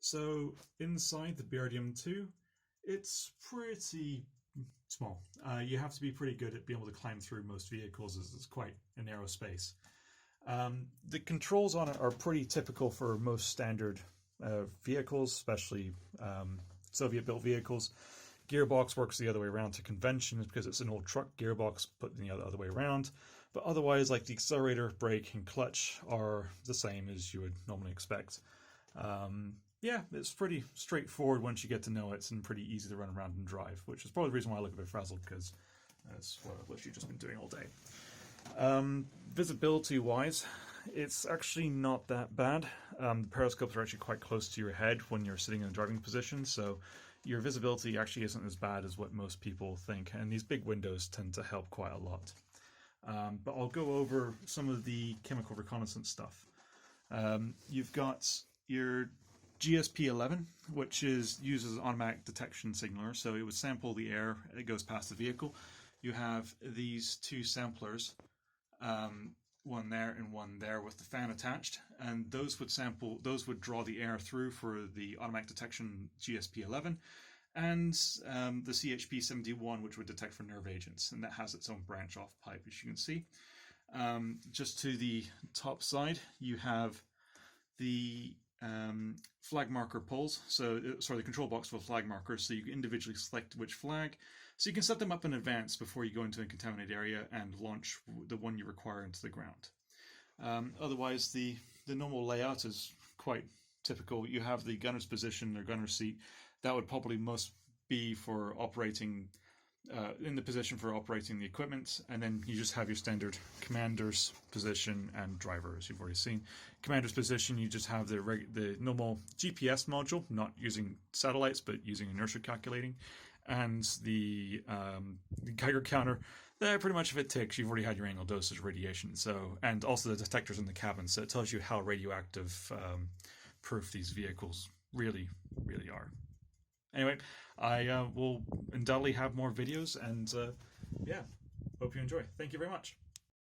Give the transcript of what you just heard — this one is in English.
So inside the BRDM2, it's pretty small. You have to be pretty good at being able to climb through most vehicles, as it's quite a narrow space. The controls on it are pretty typical for most standard vehicles, especially Soviet-built vehicles. Gearbox works the other way around to convention because it's an old truck gearbox put the other way around. But otherwise, like the accelerator, brake, and clutch are the same as you would normally expect. Yeah, it's pretty straightforward once you get to know it, and pretty easy to run around and drive, which is probably the reason why I look a bit frazzled, because that's what I've literally just been doing all day. Visibility-wise, it's actually not that bad. The periscopes are actually quite close to your head when you're sitting in a driving position, so your visibility actually isn't as bad as what most people think, and these big windows tend to help quite a lot. But I'll go over some of the chemical reconnaissance stuff. You've got your GSP-11, which uses an automatic detection signaler, so it would sample the air that goes past the vehicle. You have these two samplers, one there and one there with the fan attached, and those would draw the air through for the automatic detection GSP-11, and the CHP-71, which would detect for nerve agents, and that has its own branch off pipe, as you can see. Just to the top side, you have the flag marker poles, the control box for flag markers, so you can individually select which flag, so you can set them up in advance before you go into a contaminated area and launch the one you require into the ground. Otherwise, the normal layout is quite typical. You have the gunner's position or gunner's seat. That would probably most be for operating in the position for operating the equipment, and then you just have your standard commander's position and driver, as you've already seen. Commander's position, you just have the normal GPS module, not using satellites but using inertia calculating, and the Geiger counter. That pretty much, if it ticks, you've already had your annual dosage of radiation. So, and also the detectors in the cabin, so it tells you how radioactive proof these vehicles really are. Anyway, I will undoubtedly have more videos, and yeah, hope you enjoy. Thank you very much.